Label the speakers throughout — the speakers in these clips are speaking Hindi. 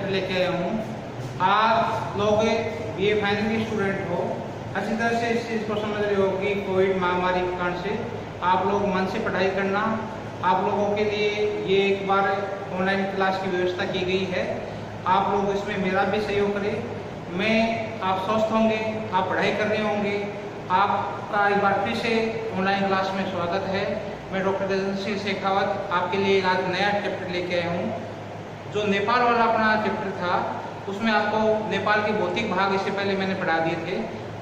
Speaker 1: चैप्टर लेके आया हूँ। आप लोग बीए फाइनल के स्टूडेंट हो, अच्छी तरह से इस चीज़ को समझ रहे हो कि कोविड महामारी के कारण से आप लोग मन से पढ़ाई करना, आप लोगों के लिए ये एक बार ऑनलाइन क्लास की व्यवस्था की गई है। आप लोग इसमें मेरा भी सहयोग करें। मैं आप स्वस्थ होंगे, आप पढ़ाई कर रहे होंगे, आपका एक बार फिर से ऑनलाइन क्लास में स्वागत है। मैं डॉक्टर तेजस्वी शेखावत आपके लिए आज नया चैप्टर लेके आया हूँ। जो नेपाल वाला अपना चैप्टर था उसमें आपको नेपाल के भौतिक भाग इससे पहले मैंने पढ़ा दिए थे।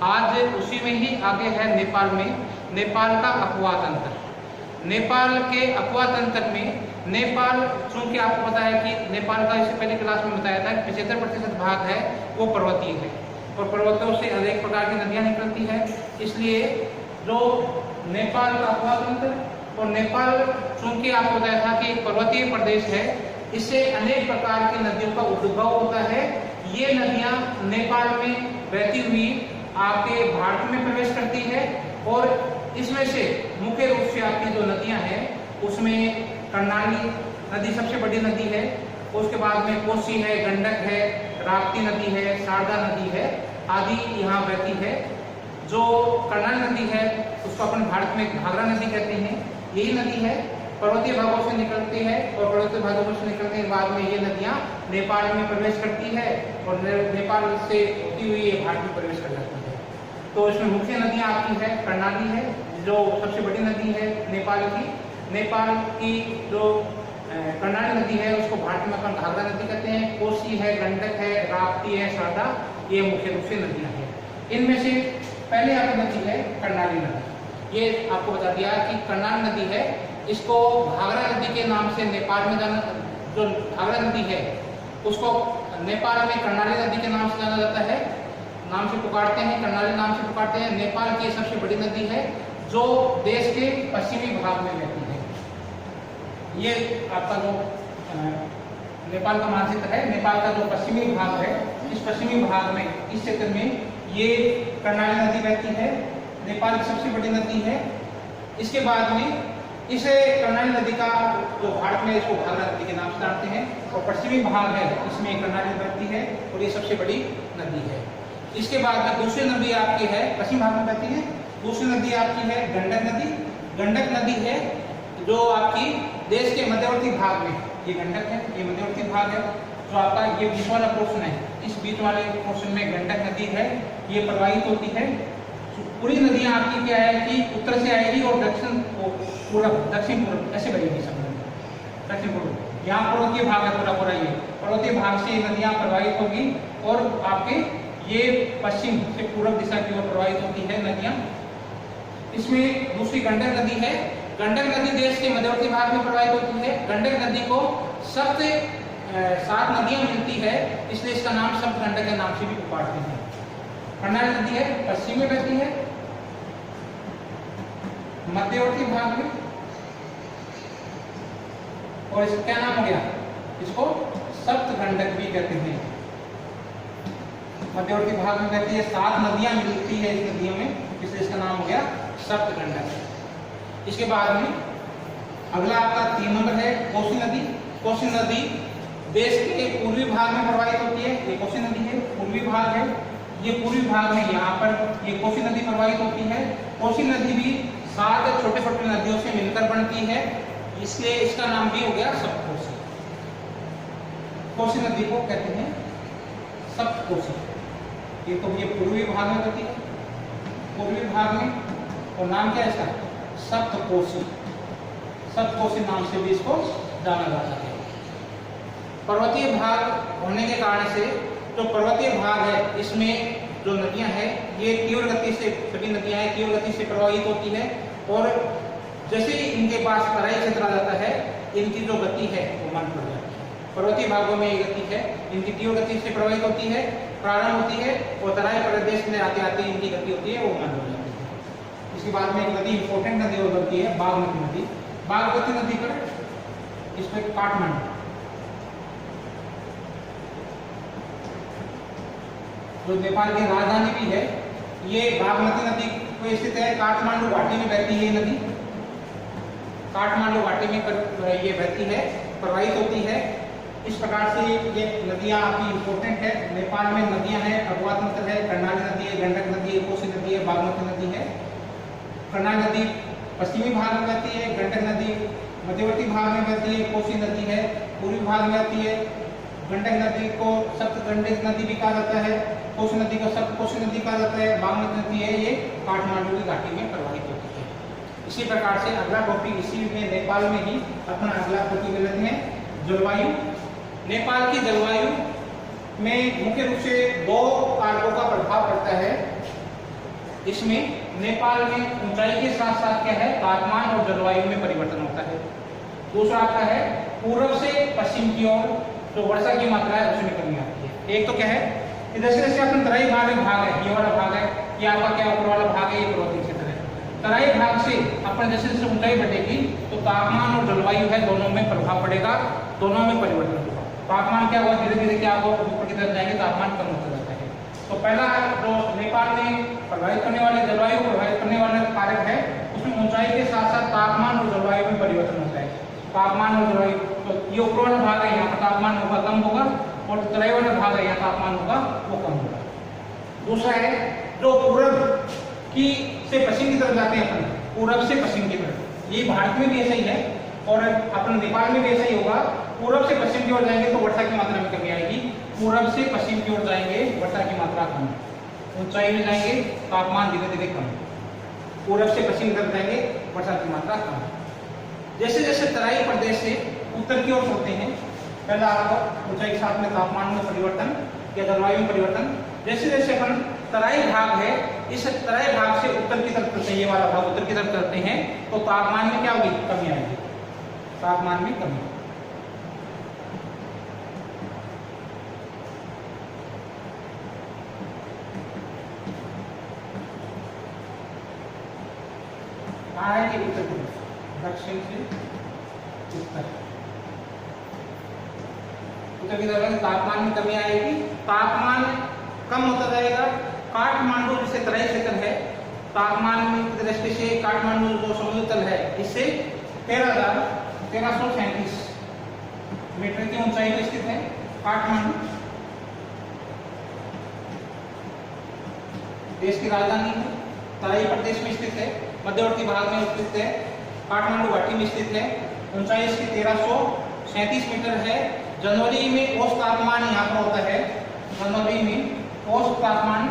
Speaker 1: आज उसी में ही आगे है नेपाल में नेपाल का अपवाद तंत्र। नेपाल के अपवाद तंत्र में नेपाल, चूंकि आपको पता है कि नेपाल का इससे पहले क्लास में बताया था कि 75% भाग है वो पर्वतीय है और पर्वतों से अनेक प्रकार की नदियाँ निकलती है। इसलिए जो नेपाल का अपवाद तंत्र और नेपाल, चूंकि आपको बताया था कि पर्वतीय प्रदेश है, इससे अनेक प्रकार की नदियों का उद्भव होता है। ये नदियाँ नेपाल में बहती हुई आपके भारत में प्रवेश करती है और इसमें से मुख्य रूप से आपकी जो नदियाँ हैं उसमें कर्णाली नदी सबसे बड़ी नदी है, उसके बाद में कोसी है, गंडक है, राप्ती नदी है, शारदा नदी है आदि यहाँ बहती है। जो कर्णाली नदी है उसको अपन भारत में घाघरा नदी कहते हैं। यही नदी है पर्वतीय भागों से निकलती है और पर्वतीय भागों से निकलने के बाद में ये नदियाँ नेपाल में प्रवेश करती है और नेपाल से होती हुई ये भारत में प्रवेश कर जाती है। तो इसमें मुख्य नदियाँ आपकी है कर्णाली है जो सबसे बड़ी नदी है नेपाल की। नेपाल की जो कर्णाली नदी है उसको भारत में अपन घाघरा नदी कहते हैं। कोसी है, गंडक है, राप्ती है, शारदा, ये मुख्य रूप से नदियाँ हैं। इनमें से पहले आपकी नदी है कर्णाली नदी। ये आपको बता दिया कि कर्णाली नदी है, इसको घाघरा नदी के नाम से नेपाल में जाना, जो घाघरा नदी है उसको नेपाल में कर्णाली नदी के नाम से जाना जाता है, नाम से पुकारते हैं, कर्णाली नाम से पुकारते हैं। नेपाल की सबसे बड़ी नदी है जो देश के पश्चिमी भाग में बहती है। ये आपका जो नेपाल का मानचित्र है, नेपाल का जो पश्चिमी भाग है, इस पश्चिमी भाग में इस क्षेत्र में ये कर्णाली नदी बहती है, नेपाल की सबसे बड़ी नदी है। इसके बाद में इस कर्णाली नदी का जो भारत में इसको घाघरा नदी के नाम से जानते हैं और पश्चिमी भाग है इसमें कर्णाली बहती है और ये सबसे बड़ी नदी है। इसके बाद में दूसरी नदी आपकी है पश्चिम भाग में बहती है। दूसरी नदी आपकी है गंडक नदी। गंडक नदी है जो आपकी देश के मध्यवर्ती भाग में, ये गंडक है, ये मध्यवर्ती भाग है जो आपका ये बीच वाला पोर्शन है, इस बीच वाले पोर्शन में गंडक नदी है, ये प्रवाहित होती है। पूरी नदियाँ आपकी क्या है कि उत्तर से आएगी और दक्षिण पूर्व ऐसे बनेगी सब नदियाँ, दक्षिण पूर्व। यहाँ पर्वतीय भाग है पूरा ये पर्वतीय भाग से नदियाँ प्रवाहित होगी और आपके ये पश्चिम से पूर्व दिशा की ओर प्रवाहित होती है नदियाँ। इसमें दूसरी गंडक नदी है। गंडक नदी देश के मध्यवर्ती भाग में प्रवाहित होती है। गंडक नदी को 7 नदियाँ मिलती है, इसलिए इसका नाम सप्त गंडक के नाम से भी पुकारते हैं। कर्णाली नदी है पश्चिम में बहती है, मध्यवर्ती भाग में, और इसका क्या नाम हो गया, इसको सप्त गंडक भी कहते हैं। मध्यवर्ती भाग में बहती है, 7 नदियां मिलती है इस नदियों में, इसलिए इसका नाम हो गया सप्त गंडक। इसके बाद में अगला आपका 3 नंबर है कोसी नदी। कोसी नदी देश के पूर्वी भाग में प्रवाहित होती है। ये कोसी नदी है, पूर्वी भाग है, ये पूर्वी भाग में यहाँ पर ये कोसी नदी प्रवाहित होती है। कोसी नदी भी 7 छोटे छोटे नदियों से मिलकर बनती है, इसलिए इसका नाम भी हो गया सप्तकोसी। कोसी नदी को कहते हैं सप्तकोसी। ये तो ये पूर्वी भाग में होती है, पूर्वी भाग में, और नाम क्या है इसका, सप्तकोसी। सप्तकोसी नाम से भी इसको जाना जाता है। पर्वतीय भाग होने के कारण से जो पर्वतीय भाग है इसमें जो नदियां हैं ये तीव्र गति से, सभी नदियां हैं तीव्र गति से प्रवाहित होती है और जैसे ही इनके पास तराई क्षेत्र आ जाता है इनकी जो गति है वो मंद पड़ जाती है। पर्वतीय भागों में ये गति है, इनकी तीव्र गति से प्रवाहित होती है, प्रारंभ होती है और तराई प्रदेश में आते आते इनकी गति होती है वो मंद हो जाती है। इसके बाद में एक नदी इंपॉर्टेंट नदी और बनती है बागमती नदी। बागमती नदी पर इस पर काठमांडू, जो नेपाल की राजधानी भी है, ये बागमती नदी को स्थित है। काठमांडू घाटी में बहती है ये नदी, काठमांडू घाटी में ये बहती है, प्रवाहित होती है। इस प्रकार से ये नदियाँ आपकी इम्पोर्टेंट है। नेपाल में नदियाँ हैं, अगवात मतलब है, कर्णाली नदी है, गंडक नदी है, कोसी नदी है, बागमती नदी है। कर्णाली नदी पश्चिमी भाग में बहती है, गंडक नदी मध्यवर्ती भाग में बहती है, कोसी नदी है पूर्वी भाग में बहती है, गंडक नदी को सप्तगंडित नदी भी कहा जाता है, कोसी नदी को सप्तकोसी नदी कहा जाता है, बागमती नदी है ये काठमांडू की घाटी में प्रवाहित होती है। इसी प्रकार से अगला टॉपिक इसी में नेपाल में ही अपना अगला टॉपिक ले लेते हैं, जलवायु। नेपाल की जलवायु में मुख्य रूप से दो कारकों का प्रभाव पड़ता है। इसमें नेपाल में ऊंचाई के साथ साथ क्या है, तापमान और जलवायु में परिवर्तन होता है। दूसरा आपका है पूर्व से पश्चिम की ओर जो वर्षा की मात्रा है उसमें कमी आती है। एक तो क्या है, इधर से जैसे अपन तराई भाग है, ये वाला भाग है, ये आपका क्या ऊपर वाला भाग है, ये पर्वतीय क्षेत्र है। तराई भाग से अपन जैसे जैसे ऊंचाई बढ़ेगी तो तापमान और जलवायु है दोनों में प्रभाव पड़ेगा, दोनों में परिवर्तन होगा। तापमान क्या होगा, धीरे धीरे क्या होगा, ऊपर की तरफ जाएंगे तापमान कम होता जाता है। तो पहला जो नेपाल में प्रभावित करने वाले, जलवायु को प्रभावित करने वाला कारक है, उसमें ऊंचाई के साथ साथ तापमान और जलवायु में परिवर्तन होता है। तापमान और जलवायु, तो ये ऊपर वाला भाग है, यहाँ पर तापमान होगा कम होगा, और तराई वाला भाग है, यहाँ तापमान होगा वो कम होगा। दूसरा है जो पूर्व की से पश्चिम की तरफ जाते हैं अपन, पूर्व से पश्चिम की तरफ, ये भारत में भी ऐसा ही है और अपन नेपाल में भी ऐसा ही होगा। पूर्व से पश्चिम की ओर जाएंगे तो वर्षा की मात्रा में कमी आएगी, पूर्व से पश्चिम की ओर जाएंगे वर्षा की मात्रा कम, ऊंचाई में जाएंगे तापमान धीरे धीरे कम, पूर्व से पश्चिम की तरफ जाएंगे वर्षा की मात्रा कम। जैसे जैसे तराई प्रदेश से उत्तर की ओर चलते हैं, पहला आपको ऊंचाई के साथ में तापमान में परिवर्तन या जलवायु में परिवर्तन। जैसे जैसे अपन तराई भाग है, इस तराई भाग से उत्तर की तरफ चलते हैं, ये वाला भाग उत्तर की तरफ चलते हैं तो तापमान में क्या होगी, कमी आएगी, तापमान में कमी। आएगी उत्तर की तरफ, दक्षिण से उत्तर, उत्तर की तरफ तापमान में कमी आएगी, तापमान कम होता जाएगा। काठमांडू जिसे तराई क्षेत्र है, तापमान की दृष्टि से काठमांडू जो समुद्र तल है इससे 13,37 मीटर की ऊंचाई पर स्थित है। काठमांडू देश की राजधानी है, तराई प्रदेश में स्थित है, मध्यवर्ती भाग में स्थित है, काठमांडू घाटी में स्थित है। ऊंचाई इसकी 1337 मीटर है। जनवरी में औसत तापमान यहाँ पर होता है, जनवरी में औसत तापमान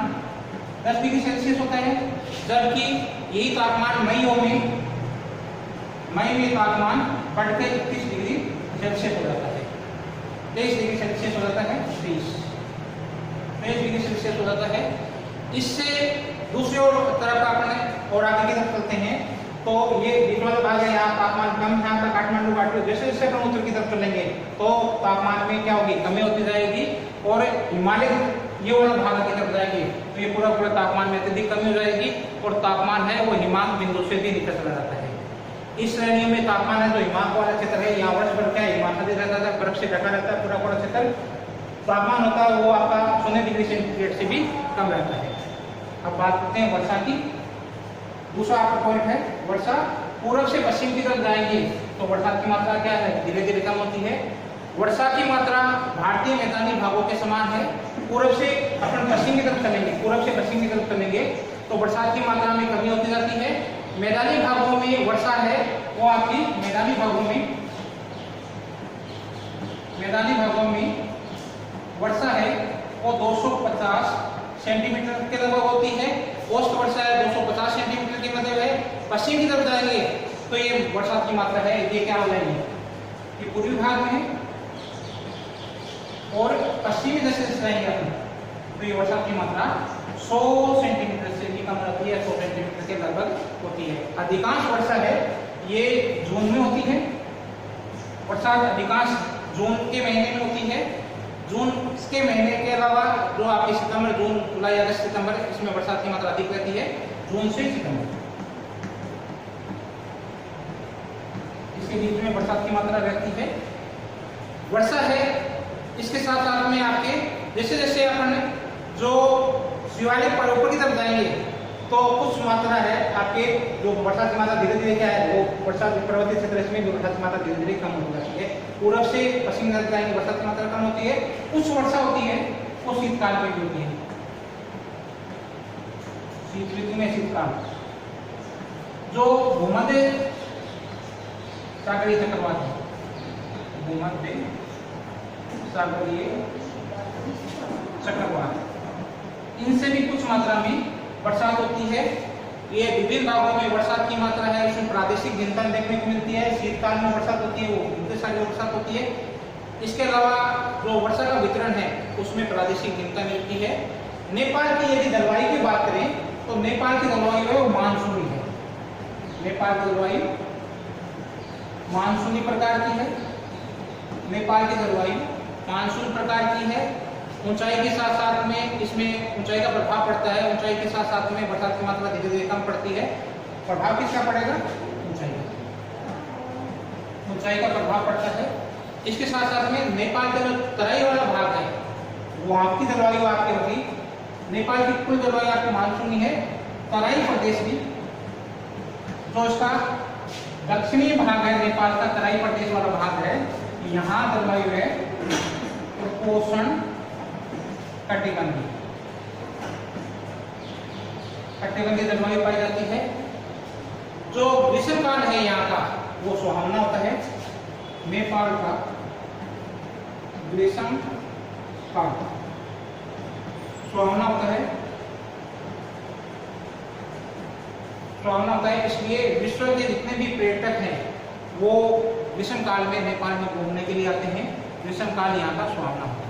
Speaker 1: 10 डिग्री सेल्सियस होता है, जबकि यही तापमान मई में तापमान बढ़कर 31 डिग्री सेल्सियस हो जाता है, 23 डिग्री सेल्सियस हो जाता है, 23 डिग्री सेल्सियस हो जाता है। इससे दूसरी ओर तरफ अपने और आगे की तरफ चलते हैं तो ये बीच वाला भाग है, यहाँ तापमान कम, यहाँ पर काठमांडू घाटी। जैसे जैसे अपन उत्तर की तरफ चलेंगे तो तापमान में क्या होगी, कमी होती जाएगी, और हिमालय ये वाला भाग की तरफ जाएंगे तो ये पूरा पूरा तापमान में अत्यधिक कमी हो जाएगी, और तापमान है वो हिमांक बिंदु से भी नीचे चला जाता है। इस श्रेणी में तापमान है जो हिमांक वाला क्षेत्र है, यहाँ वर्ष भर क्या है, हिमालय रहता है, बर्फ से ढका रहता है पूरा पूरा क्षेत्र, तापमान होता है वो आपका 0 डिग्री सेंटीग्रेड से भी कम रहता है। अब बात करते हैं वर्षा की। दूसरा आपका पॉइंट है वर्षा, पूर्व से पश्चिम की तरफ जाएंगे तो वर्षा की मात्रा क्या है, धीरे धीरे कम होती है। वर्षा की मात्रा भारतीय मैदानी भागों के समान है। पूर्व से अपन पश्चिम की तरफ चलेंगे, पूर्व से पश्चिम की तरफ चलेंगे तो बरसात की मात्रा में कमी होती जाती है। मैदानी भागों में वर्षा है वो आपकी मैदानी भागों में वर्षा है वो 250 सेंटीमीटर के लगभग होती है। औसत वर्षा है 250 सेंटीमीटर के मतलब है। पश्चिम की तरफ जाएंगे तो ये बरसात की मात्रा है, ये क्या हो जाएगी, ये पूर्वी भाग में है, और पश्चिमी दिशा से जाएंगे अपन तो ये बरसात की मात्रा 100 सेंटीमीटर से भी कम रहती है, 100 सेंटीमीटर के लगभग होती है। अधिकांश वर्षा है ये जून में होती है, बरसात अधिकांश जून के महीने में होती है। जून के महीने के अलावा जो आपके सितंबर, जून, जुलाई, अगस्त, सितंबर, इसमें बरसात की मात्रा अधिक रहती है, जून से सितंबर, इसके बीच में बरसात की मात्रा रहती है। वर्षा है इसके साथ साथ में आपके जैसे जैसे अपन जो शिवालिक पर्वतों की तरफ जाएंगे तो कुछ मात्रा है आपके जो बरसात की मात्रा धीरे धीरे क्या है वो बरसात पर्वतीय क्षेत्र इसमें जो बरसात की मात्रा धीरे धीरे कम हो जाती है। पूरब से पश्चिम तरफ जाएंगे बरसात की मात्रा कम होती है। कुछ वर्षा होती है वो शीतकाल में भी होती है, शीत ऋतु में शीतकाल। जो भूमध्य सागरीय चक्रवात है, भूमध्य सागरीय चक्रवात, इनसे भी कुछ मात्रा में बरसात होती है। ये विभिन्न भागों में बरसात की मात्रा है, इसमें प्रादेशिक भिन्नता देखने को मिलती है। शीतकाल में बरसात होती है, वो भूमध्य सागरीय बरसात होती है। इसके अलावा जो वर्षा का वितरण है उसमें प्रादेशिक भिन्नता मिलती है। नेपाल की यदि जलवायु की बात करें तो नेपाल की जलवायु है वो मानसूनी है। नेपाल की जलवायु मानसूनी प्रकार की है। नेपाल की जलवायु मानसून प्रकार की है। ऊंचाई के साथ साथ में इसमें ऊंचाई का प्रभाव पड़ता है। ऊंचाई के साथ साथ में बरसात की मात्रा धीरे धीरे कम पड़ती है। प्रभाव किसका पड़ेगा? ऊंचाई का, ऊंचाई का प्रभाव पड़ता है। इसके साथ साथ में नेपाल का जो तराई वाला भाग है वहां की जलवायु आपकी होगी। नेपाल की कुल जलवायु आपकी मानसूनी है। तराई प्रदेश भी जो इसका दक्षिणी भाग है नेपाल का, तराई प्रदेश वाला भाग है, यहाँ जलवायु है उपोष्ण कटिबंधीय, कटिबंधीय जलवायु पाई जाती है। जो ग्रीष्मकाल है यहाँ का वो सुहावना होता है। नेपाल का ग्रीष्म काल सुहावना होता है, सुहावना होता है। इसलिए विश्व के जितने भी पर्यटक हैं वो ग्रीष्म काल में नेपाल में घूमने के लिए आते हैं। ग्रीष्म काल यहाँ का सुहावना होता है।